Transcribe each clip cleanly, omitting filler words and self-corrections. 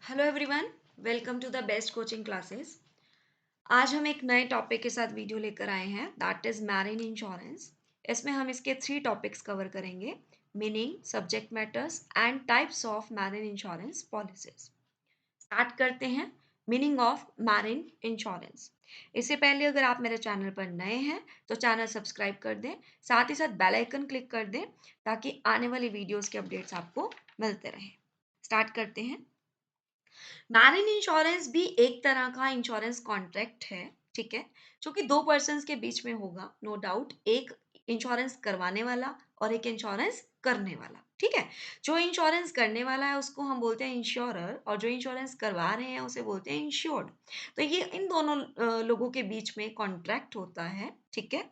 Hello everyone, welcome to the best coaching classes. आज हम एक नए टॉपिक के साथ वीडियो लेकर आए हैं, दैट इज मैरिन इंश्योरेंस। इसमें हम इसके 3 टॉपिक्स कवर करेंगे: meaning, subject matters and types of marine insurance policies. Start करते हैं। Meaning of marine insurance. इससे पहले अगर आप मेरे चैनल पर नए हैं तो चैनल सब्सक्राइब कर दें, साथ ही साथ बेल आइकन क्लिक कर दें ताकि आने वाली वीडियोस के अपडेट्स आपको मिलते रहें। स्टार्ट करते हैं। मैरिन इंश्योरेंस भी एक तरह का इंश्योरेंस कॉन्ट्रैक्ट है, ठीक है, जो कि दो पर्सन्स के बीच में होगा, नो डाउट। एक इंश्योरेंस करवाने वाला और एक इंश्योरेंस करने वाला, ठीक है। जो इंश्योरेंस करने वाला है उसको हम बोलते हैं इंश्योरर, और जो इंश्योरेंस करवा रहे हैं उसे बोलते हैं इंश्योर्ड। तो ये इन दोनों लोगों के बीच में कॉन्ट्रैक्ट होता है, ठीक है,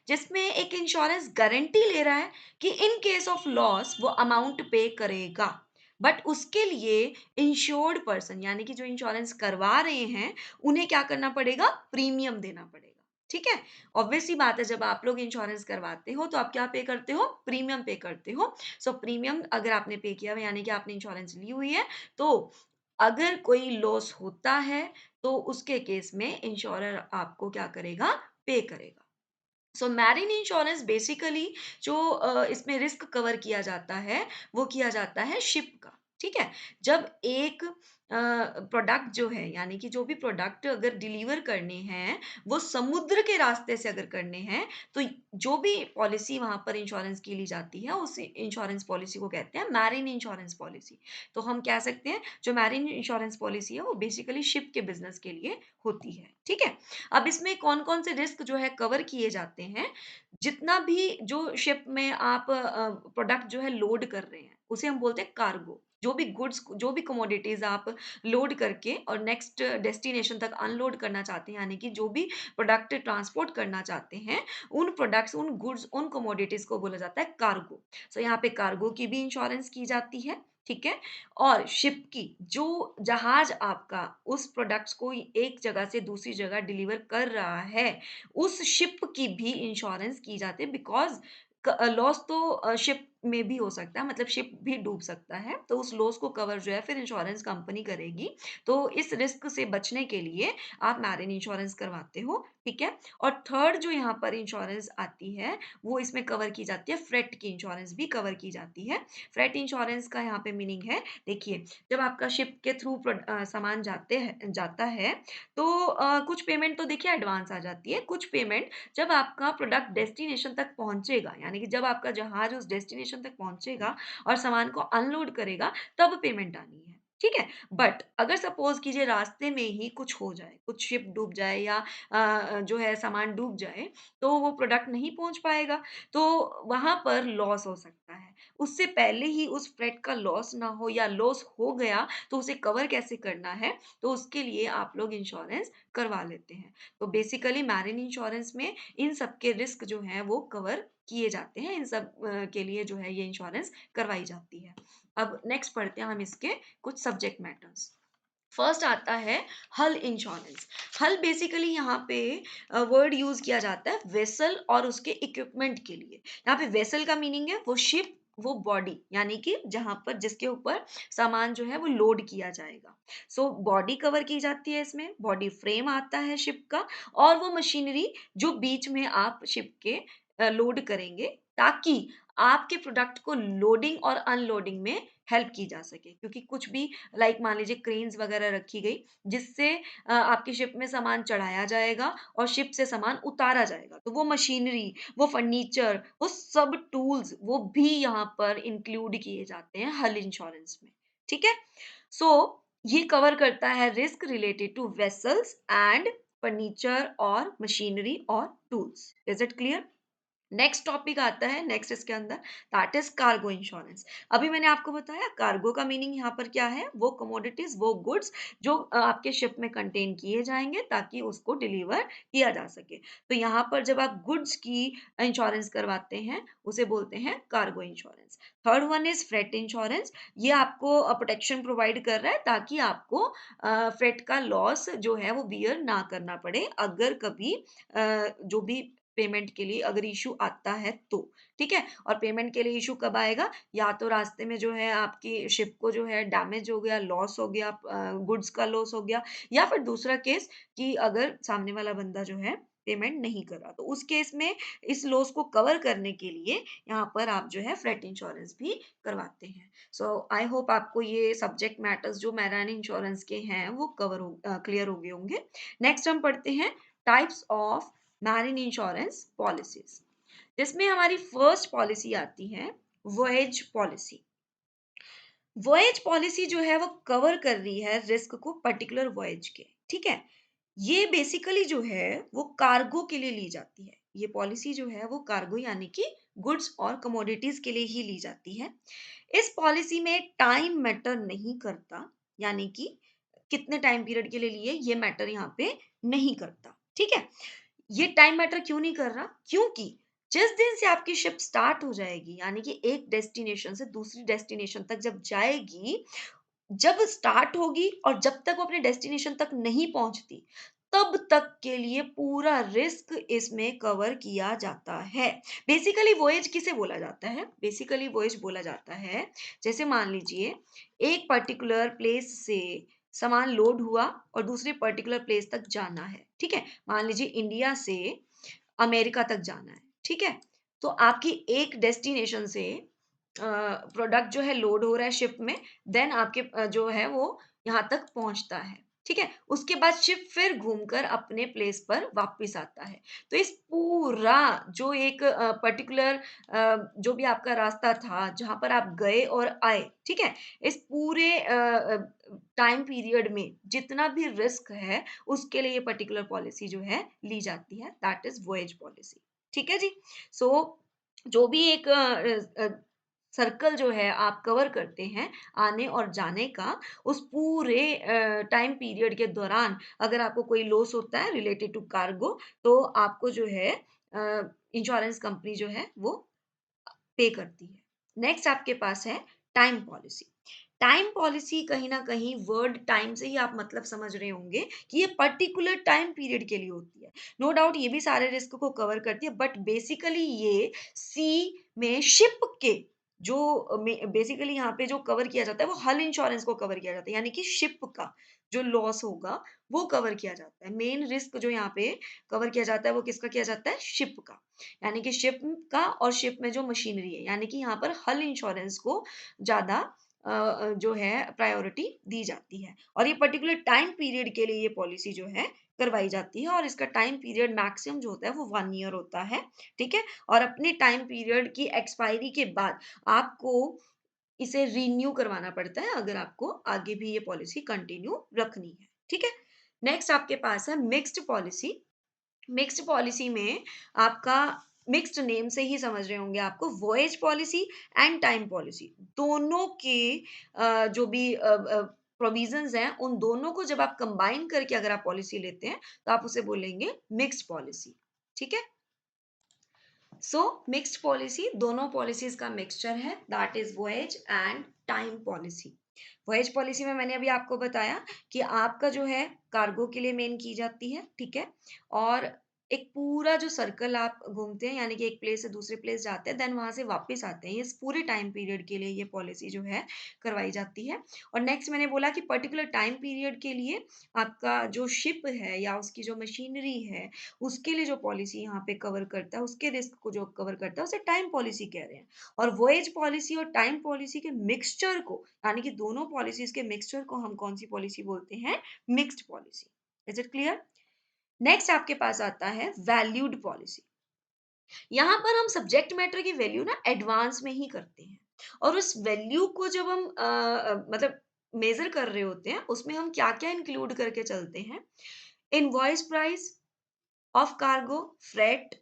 जिसमें एक इंश्योरेंस गारंटी ले रहा है कि इन केस ऑफ लॉस वो अमाउंट पे करेगा। बट उसके लिए इंश्योर्ड पर्सन यानी कि जो इंश्योरेंस करवा रहे हैं उन्हें क्या करना पड़ेगा? प्रीमियम देना पड़ेगा, ठीक है। ऑब्वियस सी बात है, जब आप लोग इंश्योरेंस करवाते हो तो आप क्या पे करते हो? प्रीमियम पे करते हो। सो प्रीमियम अगर आपने पे किया हुआ यानी कि आपने इंश्योरेंस ली हुई है, तो अगर कोई लॉस होता है तो उसके केस में इंश्योरर आपको क्या करेगा? पे करेगा। सो मैरिन इंश्योरेंस बेसिकली जो इसमें रिस्क कवर किया जाता है वो किया जाता है शिप का, ठीक है। जब एक प्रोडक्ट जो है यानी कि जो भी प्रोडक्ट अगर डिलीवर करने हैं वो समुद्र के रास्ते से अगर करने हैं, तो जो भी पॉलिसी वहां पर इंश्योरेंस की ली जाती है उस इंश्योरेंस पॉलिसी को कहते हैं मैरिन इंश्योरेंस पॉलिसी। तो हम कह सकते हैं जो मैरिन इंश्योरेंस पॉलिसी है वो बेसिकली शिप के बिजनेस के लिए होती है, ठीक है। अब इसमें कौन-कौन से रिस्क जो है कवर किए जाते हैं, जितना भी जो शिप में आप प्रोडक्ट जो है लोड कर रहे हैं, उसे हम बोलते हैं कार्गो। जो भी गुड्स, जो भी कमोडिटीज़ आप लोड करके और नेक्स्ट डेस्टिनेशन तक अनलोड करना चाहते हैं, यानी कि जो भी प्रोडक्ट ट्रांसपोर्ट करना चाहते हैं, उन प्रोडक्ट्स, उन गुड्स, उन कमोडिटीज़ को बोला जाता है कार्गो। सो यहाँ पे कार्गो की भी इंश्योरेंस की जाती है, ठीक है। और शिप की, जो जहाज आपका उस प्रोडक्ट्स को एक जगह से दूसरी जगह डिलीवर कर रहा है, उस शिप की भी इंश्योरेंस की जाती है, बिकॉज़ लॉस तो शिप में भी हो सकता है, मतलब शिप भी डूब सकता है, तो उस लॉस को कवर जो है फिर इंश्योरेंस कंपनी करेगी। तो इस रिस्क से बचने के लिए आप मैरिन इंश्योरेंस करवाते हो, ठीक है। और थर्ड जो यहाँ पर इंश्योरेंस आती है, वो इसमें कवर की जाती है, फ्रेट की इंश्योरेंस भी कवर की जाती है। फ्रेट इंश्योरेंस का यहाँ पे मीनिंग है, देखिए, जब आपका शिप के थ्रू सामान जाता है, तो कुछ पेमेंट तो देखिए एडवांस आ जाती है, कुछ पेमेंट जब आपका प्रोडक्ट डेस्टिनेशन तक पहुँचेगा, यानी कि जब आपका जहाज उस डेस्टिनेशन तक पहुँचेगा और सामान को अनलोड करेगा, तब पेमेंट आनी है, ठीक है। बट अगर सपोज़ कीजिए रास्ते में ही कुछ हो जाए, कुछ शिप डूब जाए या जो है सामान डूब जाए, तो वो प्रोडक्ट नहीं पहुँच पाएगा, तो वहाँ पर लॉस हो सकता है। उससे पहले ही उस फ्रेट का लॉस ना हो या लॉस हो गया, तो उसे कवर कैसे करना है, तो उसके लिए आप लोग इंश्योरेंस करवा लेते हैं। तो बेसिकली मैरिन इंश्योरेंस में इन सब के रिस्क जो हैं वो कवर किए जाते हैं, इन सब के लिए जो है ये इंश्योरेंस करवाई जाती है। अब नेक्स्ट पढ़ते हैं हम इसके कुछ सब्जेक्ट मैटर्स। फर्स्ट आता है हल इंश्योरेंस। हल बेसिकली यहाँ पे वर्ड यूज किया जाता है वेसल और उसके इक्विपमेंट के लिए। यहाँ पे वेसल का मीनिंग है वो शिप, वो बॉडी, यानी कि जहां पर जिसके ऊपर सामान जो है वो लोड किया जाएगा। सो बॉडी कवर की जाती है, इसमें बॉडी फ्रेम आता है शिप का, और वो मशीनरी जो बीच में आप शिप के लोड करेंगे, ताकि आपके प्रोडक्ट को लोडिंग और अनलोडिंग में हेल्प की जा सके, क्योंकि कुछ भी लाइक मान लीजिए क्रेन्स वगैरह रखी गई, जिससे आपकी शिप में सामान चढ़ाया जाएगा और शिप से सामान उतारा जाएगा, तो वो मशीनरी, वो फर्नीचर, वो सब टूल्स, वो भी यहाँ पर इंक्लूड किए जाते हैं हल इंश्योरेंस में, ठीक है। सो ये कवर करता है risk related to vessels and furniture और मशीनरी और tools. Is it clear? Next topic आता है, नेक्स्ट इसके अंदर, दैट इज कार्गो इंश्योरेंस। अभी मैंने आपको बताया कार्गो का मीनिंग यहाँ पर क्या है, वो कमोडिटीज, वो गुड्स जो आपके शिप में कंटेन किए जाएंगे ताकि उसको डिलीवर किया जा सके। तो यहाँ पर जब आप गुड्स की इंश्योरेंस करवाते हैं उसे बोलते हैं cargo insurance. Third one is freight insurance. ये आपको प्रोटेक्शन प्रोवाइड कर रहा है ताकि आपको फ्रेट का लॉस जो है वो बियर ना करना पड़े, अगर कभी जो भी पेमेंट के लिए अगर इशू आता है तो, ठीक है। और पेमेंट के लिए इशू कब आएगा, या तो रास्ते में जो है आपकी शिप को जो है डैमेज हो गया, लॉस हो गया, गुड्स का लॉस हो गया, या फिर दूसरा केस कि अगर सामने वाला बंदा जो है पेमेंट नहीं कर रहा, तो उस केस में इस लॉस को कवर करने के लिए यहाँ पर आप जो है फ्रेट इंश्योरेंस भी करवाते हैं। सो आई होप आपको ये सब्जेक्ट मैटर्स जो मैराइन इंश्योरेंस के हैं वो क्लियर हो गए होंगे। नेक्स्ट हम पढ़ते हैं types of marine insurance policies, जिसमें हमारी फर्स्ट पॉलिसी आती है वॉयज पॉलिसी। वॉयज पॉलिसी जो है वो कवर कर रही है रिस्क को पर्टिकुलर वॉयज के, ठीक है। ये बेसिकली जो है वो कार्गो के लिए ली जाती है। ये पॉलिसी जो है वो कार्गो यानी कि गुड्स और कमोडिटीज के लिए ही ली जाती है। इस पॉलिसी में टाइम मैटर नहीं करता, यानी कि कितने टाइम पीरियड के लिए लिए ये मैटर यहाँ पे नहीं करता, ठीक है। ये टाइम मैटर क्यों नहीं कर रहा, क्योंकि जिस दिन से आपकी शिप स्टार्ट हो जाएगी, यानी कि एक डेस्टिनेशन से दूसरी डेस्टिनेशन तक जब जाएगी, जब स्टार्ट होगी और जब तक वो अपने डेस्टिनेशन तक नहीं पहुंचती, तब तक के लिए पूरा रिस्क इसमें कवर किया जाता है। बेसिकली वोएज किसे बोला जाता है, बेसिकली वोएज बोला जाता है, जैसे मान लीजिए एक पर्टिकुलर प्लेस से सामान लोड हुआ और दूसरे पर्टिकुलर प्लेस तक जाना है, ठीक है। मान लीजिए इंडिया से अमेरिका तक जाना है, ठीक है। तो आपकी एक डेस्टिनेशन से प्रोडक्ट जो है लोड हो रहा है शिप में, देन आपके जो है वो यहाँ तक पहुंचता है, ठीक है। उसके बाद शिप फिर घूमकर अपने प्लेस पर वापस आता है। तो इस पूरा जो एक पर्टिकुलर जो भी आपका रास्ता था जहां पर आप गए और आए, ठीक है, इस पूरे टाइम पीरियड में जितना भी रिस्क है उसके लिए ये पर्टिकुलर पॉलिसी जो है ली जाती है, दैट इज वॉयज पॉलिसी, ठीक है जी। सो जो भी एक सर्कल जो है आप कवर करते हैं आने और जाने का, उस पूरे टाइम पीरियड के दौरान अगर आपको कोई लॉस होता है रिलेटेड टू कार्गो, तो आपको जो है इंश्योरेंस कंपनी जो है वो पे करती है। नेक्स्ट आपके पास है टाइम पॉलिसी। टाइम पॉलिसी कहीं ना कहीं वर्ड टाइम से ही आप मतलब समझ रहे होंगे कि ये पर्टिकुलर टाइम पीरियड के लिए होती है। नो डाउट ये भी सारे रिस्क को कवर करती है, बट बेसिकली ये सी में शिप के जो बेसिकली यहाँ पे जो कवर किया जाता है वो हल इंश्योरेंस को कवर किया जाता है, यानी कि शिप का जो लॉस होगा वो कवर किया जाता है। मेन रिस्क जो यहाँ पे कवर किया जाता है वो किसका किया जाता है, शिप का, यानी कि शिप का और शिप में जो मशीनरी है, यानी कि यहाँ पर हल इंश्योरेंस को ज्यादा जो है प्रायोरिटी दी जाती है। और ये पर्टिकुलर टाइम पीरियड के लिए ये पॉलिसी जो है करवाई जाती है, और इसका टाइम पीरियड मैक्सिमम जो होता है वो 1 ईयर होता है, ठीक है। और अपने टाइम पीरियड की एक्सपायरी के बाद आपको इसे रिन्यू करवाना पड़ता है अगर आपको आगे भी ये पॉलिसी कंटिन्यू रखनी है, ठीक है। नेक्स्ट आपके पास है मिक्स्ड पॉलिसी। मिक्स्ड पॉलिसी में आपका मिक्स्ड नेम से ही समझ रहे होंगे आपको, voyage policy and time policy दोनों के जो भी प्रोविजंस हैं उन दोनों को जब आप कंबाइन करके अगर आप पॉलिसी लेते हैं तो आप उसे बोलेंगे मिक्स्ड पॉलिसी, ठीक है। सो मिक्स्ड पॉलिसी दोनों पॉलिसीज का मिक्सचर है, that is voyage and time policy. Voyage policy में मैंने अभी आपको बताया कि आपका जो है कार्गो के लिए मेन की जाती है, ठीक है। और एक पूरा जो सर्कल आप घूमते हैं, यानी कि एक प्लेस से दूसरे प्लेस जाते हैं देन वहां से वापस आते हैं, इस पूरे टाइम पीरियड के लिए ये पॉलिसी जो है करवाई जाती है। और नेक्स्ट मैंने बोला कि पर्टिकुलर टाइम पीरियड के लिए आपका जो शिप है या उसकी जो मशीनरी है उसके लिए जो पॉलिसी यहाँ पे कवर करता है, उसके रिस्क को जो कवर करता है उसे टाइम पॉलिसी कह रहे हैं। और वॉयज पॉलिसी और टाइम पॉलिसी के मिक्सचर को, यानी कि दोनों पॉलिसीज के मिक्सचर को हम कौन सी पॉलिसी बोलते हैं, mixed policy. Is it clear? Next आपके पास आता है वैल्यूड पॉलिसी। यहाँ पर हम सब्जेक्ट मैटर की वैल्यू ना एडवांस में ही करते हैं, और उस वैल्यू को जब हम मतलब मेजर कर रहे होते हैं उसमें हम क्या क्या इंक्लूड करके चलते हैं, invoice price of cargo, freight,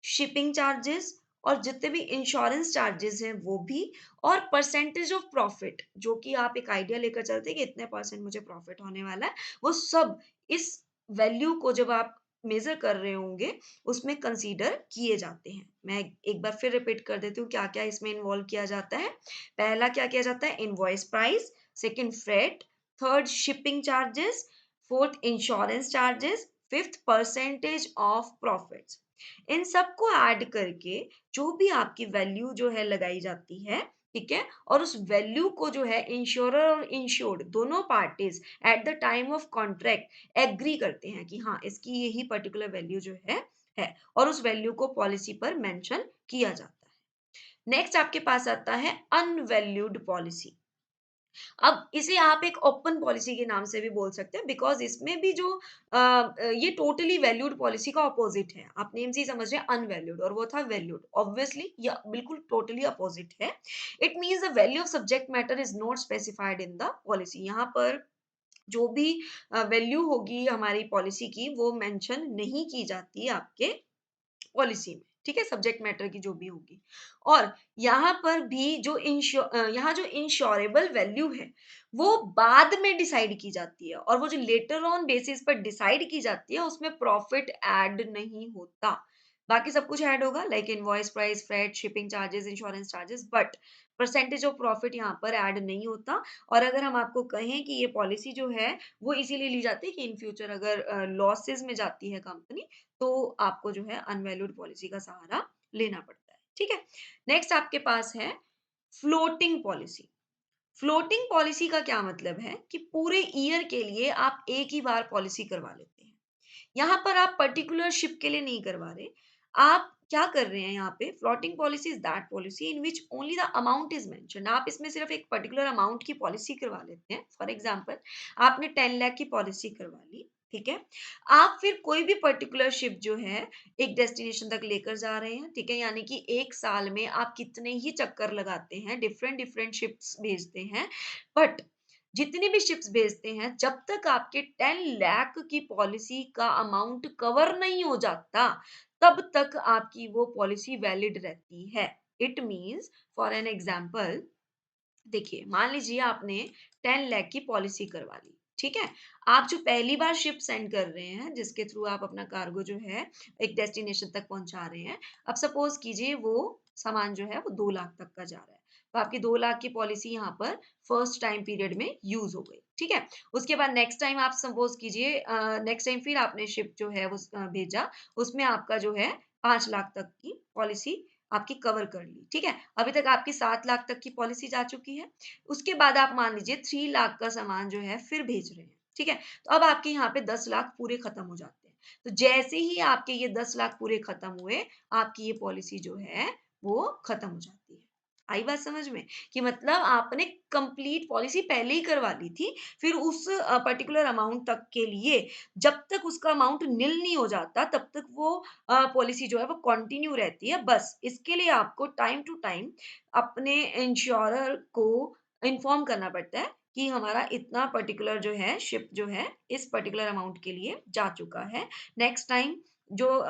shipping charges, और जितने भी इंश्योरेंस चार्जेस हैं वो भी, और परसेंटेज ऑफ प्रॉफिट, जो कि आप एक आइडिया लेकर चलते हैं कि इतने परसेंट मुझे प्रॉफिट होने वाला है, वो सब इस वैल्यू को जब आप मेजर कर रहे होंगे उसमें कंसीडर किए जाते हैं। मैं एक बार फिर रिपीट कर देती हूँ क्या क्या इसमें इन्वॉल्व किया जाता है। पहला क्या किया जाता है, invoice price, second freight, third shipping charges, fourth insurance charges, fifth percentage of profits. इन सबको ऐड करके जो भी आपकी वैल्यू जो है लगाई जाती है, ठीक है, और उस वैल्यू को जो है इंश्योरर और इंश्योर्ड दोनों parties at the time of contract agree करते हैं कि हाँ इसकी यही पर्टिकुलर वैल्यू जो है और उस वैल्यू को पॉलिसी पर मेंशन किया जाता है। नेक्स्ट आपके पास आता है अनवैल्यूड पॉलिसी। अब इसे आप एक ओपन पॉलिसी के नाम से भी बोल सकते हैं बिकॉज इसमें भी जो ये टोटली वैल्यूड पॉलिसी का ऑपोजिट है। आप नेम से ही समझ रहे हैं अनवैल्यूड और वो था वैल्यूड, ऑब्वियसली या बिल्कुल टोटली अपोजिट है। It means the value of subject matter is not specified in the policy. यहाँ पर जो भी वैल्यू होगी हमारी पॉलिसी की वो मेंशन नहीं की जाती आपके पॉलिसी में, ठीक है, सब्जेक्ट मैटर की जो भी होगी। और यहाँ पर भी जो यहाँ जो इंश्योरेबल वैल्यू है वो बाद में डिसाइड की जाती है और वो जो लेटर ऑन बेसिस पर डिसाइड की जाती है उसमें प्रॉफिट ऐड नहीं होता। बाकी सब कुछ ऐड होगा like invoice price, freight, shipping charges, insurance charges, but percentage of profit यहाँ पर ऐड नहीं होता। और अगर हम आपको कहें कि ये पॉलिसी जो है वो इसीलिए ली जाती है कि इन फ्यूचर अगर लॉसेस में जाती है कंपनी तो आपको जो है अनवैल्यूड पॉलिसी का सहारा लेना पड़ता है, ठीक है। नेक्स्ट आपके पास है फ्लोटिंग पॉलिसी। फ्लोटिंग पॉलिसी का क्या मतलब है कि पूरे ईयर के लिए आप एक ही बार पॉलिसी करवा लेते हैं। यहाँ पर आप पर्टिकुलर शिप के लिए नहीं करवा रहे। आप क्या कर रहे हैं यहाँ पे, floating policy is that policy in which only the amount is mention. आप इसमें सिर्फ एक पर्टिकुलर अमाउंट की पॉलिसी करवा लेते हैं। फॉर एग्जांपल आपने 10 लाख की पॉलिसी करवा ली, ठीक है। आप फिर कोई भी पर्टिकुलर शिप जो है एक डेस्टिनेशन तक लेकर जा रहे हैं, ठीक है, यानी कि एक साल में आप कितने ही चक्कर लगाते हैं, डिफरेंट डिफरेंट शिप्स भेजते हैं, बट जितनी भी शिप्स भेजते हैं जब तक आपके 10 लाख की पॉलिसी का अमाउंट कवर नहीं हो जाता तब तक आपकी वो पॉलिसी वैलिड रहती है। It means for an example, देखिए मान लीजिए आपने 10 लाख की पॉलिसी करवा ली, ठीक है। आप जो पहली बार शिप सेंड कर रहे हैं जिसके थ्रू आप अपना कार्गो जो है एक डेस्टिनेशन तक पहुंचा रहे हैं, अब सपोज कीजिए वो सामान जो है वो 2 लाख तक का जा रहा है, तो आपकी 2 लाख की पॉलिसी यहाँ पर फर्स्ट टाइम पीरियड में यूज हो गई, ठीक है। उसके बाद नेक्स्ट टाइम आप सपोज कीजिए नेक्स्ट टाइम फिर आपने शिप जो है वो भेजा, उसमें आपका जो है 5 लाख तक की पॉलिसी आपकी कवर कर ली, ठीक है। अभी तक आपकी 7 लाख तक की पॉलिसी जा चुकी है। उसके बाद आप मान लीजिए 3 लाख का सामान जो है फिर भेज रहे हैं, ठीक है। तो अब आपके यहाँ पे 10 लाख पूरे खत्म हो जाते हैं। तो जैसे ही आपके ये 10 लाख पूरे खत्म हुए, आपकी ये पॉलिसी जो है वो खत्म हो जाती है। आई बात समझ में कि मतलब आपने कंप्लीट पॉलिसी पहले ही करवा ली थी, फिर उस पर्टिकुलर अमाउंट तक के लिए जब तक उसका अमाउंट निल नहीं हो जाता तब तक वो पॉलिसी जो है वो कंटिन्यू रहती है। बस इसके लिए आपको टाइम टू टाइम अपने इंश्योरर को इन्फॉर्म करना पड़ता है कि हमारा इतना पर्टिकुलर जो है शिप जो है इस पर्टिकुलर अमाउंट के लिए जा चुका है। नेक्स्ट टाइम जो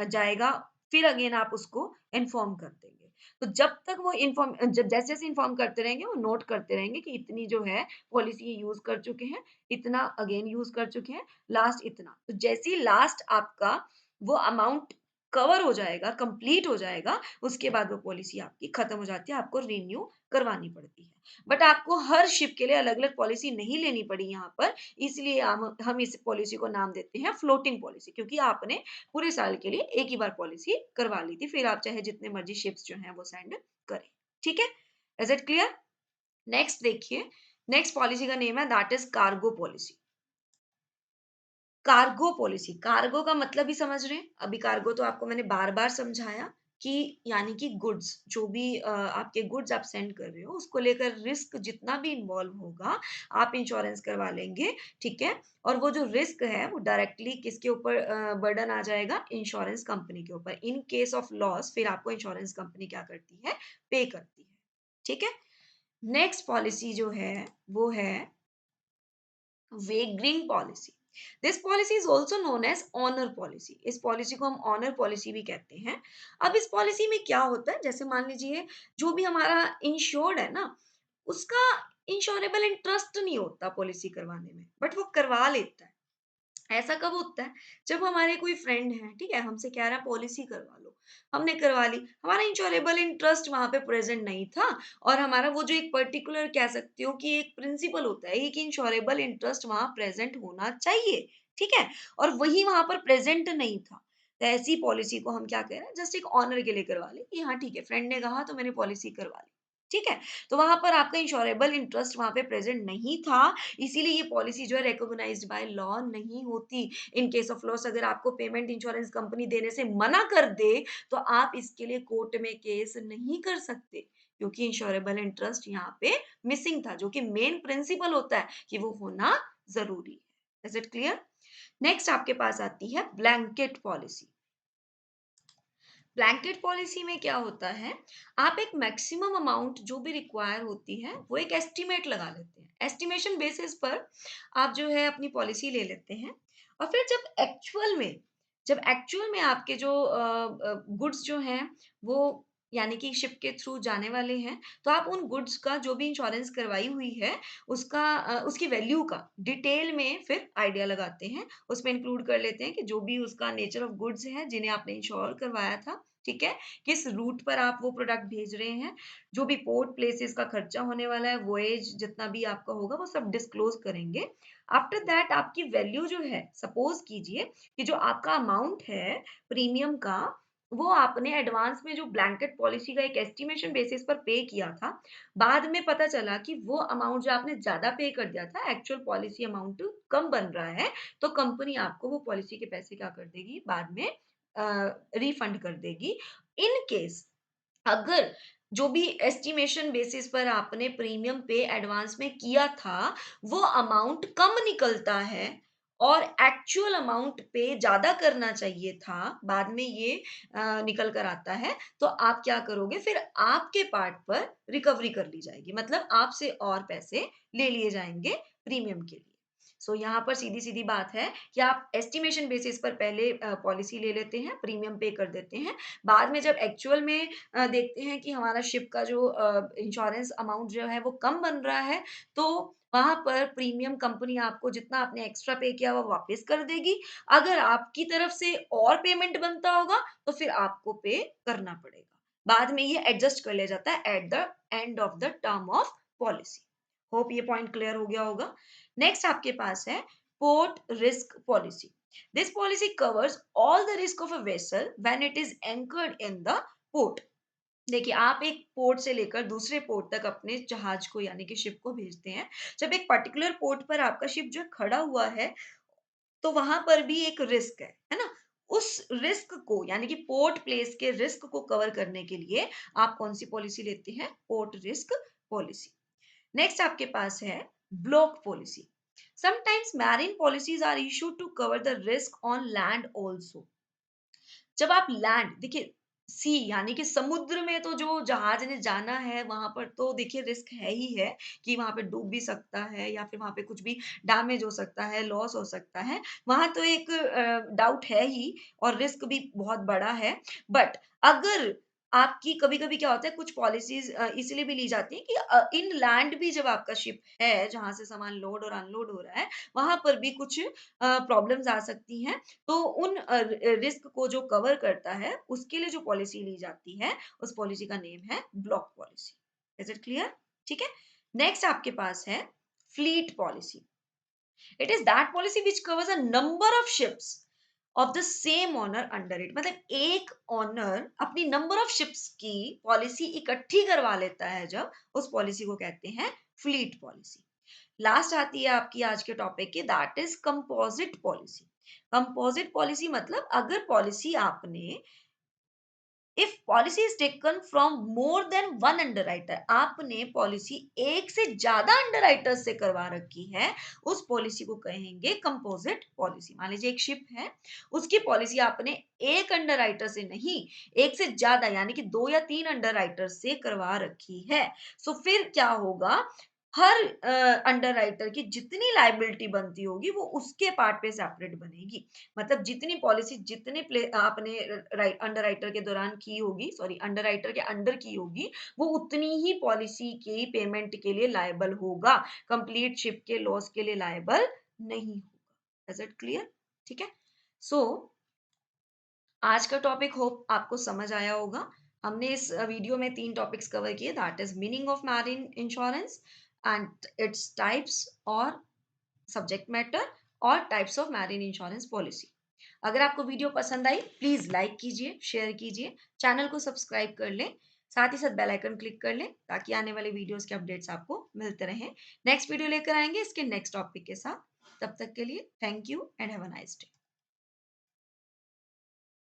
जाएगा फिर अगेन आप उसको इन्फॉर्म कर देंगे। तो जब तक वो इन्फॉर्म जब जैसे जैसे इन्फॉर्म करते रहेंगे वो नोट करते रहेंगे कि इतनी जो है पॉलिसी यूज कर चुके हैं, इतना अगेन यूज कर चुके हैं, लास्ट इतना। तो जैसे ही लास्ट आपका वो अमाउंट कवर हो जाएगा, कंप्लीट हो जाएगा, उसके बाद वो पॉलिसी आपकी खत्म हो जाती है, आपको रिन्यू करवानी पड़ती है। बट आपको हर शिप के लिए अलग अलग पॉलिसी नहीं लेनी पड़ी यहाँ पर, इसलिए हम इस पॉलिसी को नाम देते हैं फ्लोटिंग पॉलिसी, क्योंकि आपने पूरे साल के लिए एक ही बार पॉलिसी करवा ली थी, फिर आप चाहे जितने मर्जी शिप्स जो हैं वो सेंड करें, ठीक है। Is it clear? नेक्स्ट देखिए, नेक्स्ट पॉलिसी का नेम है that is cargo policy. Cargo policy, cargo का मतलब ही समझ रहे हैं। अभी कार्गो तो आपको मैंने बार बार समझाया कि यानी कि गुड्स, जो भी आपके गुड्स आप सेंड कर रहे हो उसको लेकर रिस्क जितना भी इन्वॉल्व होगा आप इंश्योरेंस करवा लेंगे, ठीक है। और वो जो रिस्क है वो डायरेक्टली किसके ऊपर बर्डन आ जाएगा, इंश्योरेंस कंपनी के ऊपर। इन केस ऑफ लॉस फिर आपको इंश्योरेंस कंपनी क्या करती है, पे करती है, ठीक है। नेक्स्ट पॉलिसी जो है वो है wagering policy. This policy is also known as honour policy. इस पॉलिसी को हम ऑनर पॉलिसी भी कहते हैं। अब इस पॉलिसी में क्या होता है, जैसे मान लीजिए जो भी हमारा इंश्योर्ड है ना, उसका इंश्योरेबल इंटरेस्ट नहीं होता पॉलिसी करवाने में, बट वो करवा लेता है। ऐसा कब होता है, जब हमारे कोई फ्रेंड है, ठीक है, हमसे कह रहा है पॉलिसी करवा लो, हमने करवा ली, हमारा इंश्योरेबल इंटरेस्ट वहां पे प्रेजेंट नहीं था, और हमारा वो जो एक पर्टिकुलर कह सकते हो कि एक प्रिंसिपल होता है कि इंश्योरेबल इंटरेस्ट वहां प्रेजेंट होना चाहिए, ठीक है, और वही वहां पर प्रेजेंट नहीं था। तो ऐसी पॉलिसी को हम क्या कह रहे हैं, जस्ट एक ऑनर के लिए करवा लें कि हाँ ठीक है, फ्रेंड ने कहा तो मैंने पॉलिसी करवा ली। ठीक है, तो वहां पर आपका इंश्योरेबल इंटरेस्ट वहां पे प्रेजेंट नहीं था, इसीलिए ये पॉलिसी जो है रिकॉग्नाइज्ड बाय लॉ नहीं होती। इन केस ऑफ लॉस अगर आपको पेमेंट इंश्योरेंस कंपनी देने से मना कर दे, तो आप इसके लिए कोर्ट में केस नहीं कर सकते, क्योंकि इंश्योरेबल इंटरेस्ट यहाँ पे मिसिंग था, जो कि मेन प्रिंसिपल होता है कि वो होना जरूरी है। Is it clear? नेक्स्ट आपके पास आती है ब्लैंकेट पॉलिसी। ब्लैंकेट पॉलिसी में क्या होता है, आप एक मैक्सिमम अमाउंट जो भी रिक्वायर होती है वो एक एस्टिमेट लगा लेते हैं, एस्टिमेशन बेसिस पर आप जो है अपनी पॉलिसी ले लेते हैं। और फिर जब एक्चुअल में आपके जो गुड्स जो हैं वो यानी कि शिप के थ्रू जाने वाले हैं, तो आप उन गुड्स का जो भी इंश्योरेंस करवाई हुई है उसकी वैल्यू का डिटेल में फिर आइडिया लगाते हैं। उसमें इंक्लूड कर लेते हैं कि जो भी उसका नेचर ऑफ गुड्स है जिन्हें आपने इंश्योर करवाया था, ठीक है, किस रूट पर आप वो प्रोडक्ट भेज रहे हैं, जो भी पोर्ट प्लेसेस का खर्चा होने वाला है, वोएज जितना भी आपका होगा वो सब डिस्क्लोज करेंगे। आफ्टर दैट आपकी वैल्यू जो है, सपोज कीजिए कि जो आपका अमाउंट है प्रीमियम का, वो आपने एडवांस में जो ब्लैंकेट पॉलिसी का एक एस्टिमेशन बेसिस पर पे किया था, बाद में पता चला कि वो अमाउंट जो आपने ज्यादा पे कर दिया था, एक्चुअल पॉलिसी अमाउंट कम बन रहा है, तो कंपनी आपको वो पॉलिसी के पैसे क्या कर देगी, बाद में रिफंड कर देगी। इन केस अगर जो भी एस्टिमेशन बेसिस पर आपने प्रीमियम पे एडवांस में किया था वो अमाउंट कम निकलता है और एक्चुअल अमाउंट पे ज्यादा करना चाहिए था, बाद में ये निकल कर आता है, तो आप क्या करोगे, फिर आपके पार्ट पर रिकवरी कर ली जाएगी, मतलब आपसे और पैसे ले लिए जाएंगे प्रीमियम के लिए। यहाँ पर सीधी सीधी बात है कि आप एस्टिमेशन बेसिस पर पहले पॉलिसी ले लेते हैं, प्रीमियम पे कर देते हैं, बाद में जब एक्चुअल में देखते हैं कि हमारा शिप का जो इंश्योरेंस अमाउंट जो है वो कम बन रहा है, तो वहां पर प्रीमियम कंपनी आपको जितना आपने एक्स्ट्रा पे किया वो वापस कर देगी। अगर आपकी तरफ से और पेमेंट बनता होगा तो फिर आपको पे करना पड़ेगा, बाद में ये एडजस्ट कर लिया जाता है at the end of the term of policy. Hope ये पॉइंट क्लियर हो गया होगा। नेक्स्ट आपके पास है port risk policy. This policy covers all the risk of a vessel when it is anchored in the port. देखिए, आप एक पोर्ट से लेकर दूसरे पोर्ट तक अपने जहाज को यानी कि शिप को भेजते हैं। जब एक पर्टिकुलर पोर्ट पर आपका शिप जो खड़ा हुआ है, तो वहां पर भी एक रिस्क है ना? उस रिस्क को यानी कि पोर्ट प्लेस के रिस्क को कवर करने के लिए आप कौन सी पॉलिसी लेते हैं? Port risk policy. नेक्स्ट आपके पास है block policy. Sometimes marine policies are issued to cover the risk on land also. जब आप लैंड देखिए, सी यानी कि समुद्र में तो जो जहाज ने जाना है वहां पर तो देखिए रिस्क है ही है कि वहां पे डूब भी सकता है या फिर वहां पे कुछ भी डैमेज हो सकता है, लॉस हो सकता है, वहां तो एक डाउट है ही और रिस्क भी बहुत बड़ा है। बट अगर आपकी कभी कभी क्या होता है, कुछ पॉलिसीज इसलिए भी ली जाती है कि इन लैंड भी जब आपका शिप है जहां से सामान लोड और अनलोड हो रहा है, वहां पर भी कुछ प्रॉब्लम्स आ सकती हैं, तो उन रिस्क को जो कवर करता है उसके लिए जो पॉलिसी ली जाती है उस पॉलिसी का नेम है block policy. Is it clear? ठीक है। नेक्स्ट आपके पास है fleet policy. It is that policy which covers a number of ships of the same owner under it. मतलब एक ऑनर अपनी नंबर ऑफ शिप्स की पॉलिसी इकट्ठी करवा लेता है, जब उस पॉलिसी को कहते हैं फ्लीट पॉलिसी। लास्ट आती है आपकी आज के टॉपिक की, that is composite policy. Composite policy मतलब अगर पॉलिसी आपने if policy is taken from more than one underwriter, आपने पॉलिसी एक से ज्यादा अंडरराइटर से करवा रखी है, उस पॉलिसी को कहेंगे कंपोजिट पॉलिसी। मान लीजिए एक शिप है, उसकी पॉलिसी आपने एक अंडरराइटर से नहीं, एक से ज्यादा यानी कि 2 या 3 अंडरराइटर से करवा रखी है, सो फिर क्या होगा, हर अंडरराइटर की जितनी लाइबिलिटी बनती होगी वो उसके पार्ट पे सेपरेट बनेगी। मतलब जितनी पॉलिसी जितने आपने अंडरराइटर के दौरान की होगी, सॉरी अंडरराइटर के अंडर की होगी, वो उतनी ही पॉलिसी की पेमेंट के लिए लायबल होगा, कंप्लीट शिप के लॉस के लिए लायबल नहीं होगा। Is it clear? ठीक है। सो आज का टॉपिक होप आपको समझ आया होगा। हमने इस वीडियो में 3 टॉपिक्स कवर किए, that is meaning of marine insurance and its types और सब्जेक्ट मैटर और types of marine insurance policy. अगर आपको वीडियो पसंद आई प्लीज़ लाइक कीजिए, शेयर कीजिए, चैनल को सब्सक्राइब कर लें, साथ ही साथ बेल आइकन क्लिक कर लें ताकि आने वाले वीडियोज़ के अपडेट्स आपको मिलते रहें। नेक्स्ट वीडियो लेकर आएँगे इसके नेक्स्ट टॉपिक के साथ। तब तक के लिए thank you and have a nice day.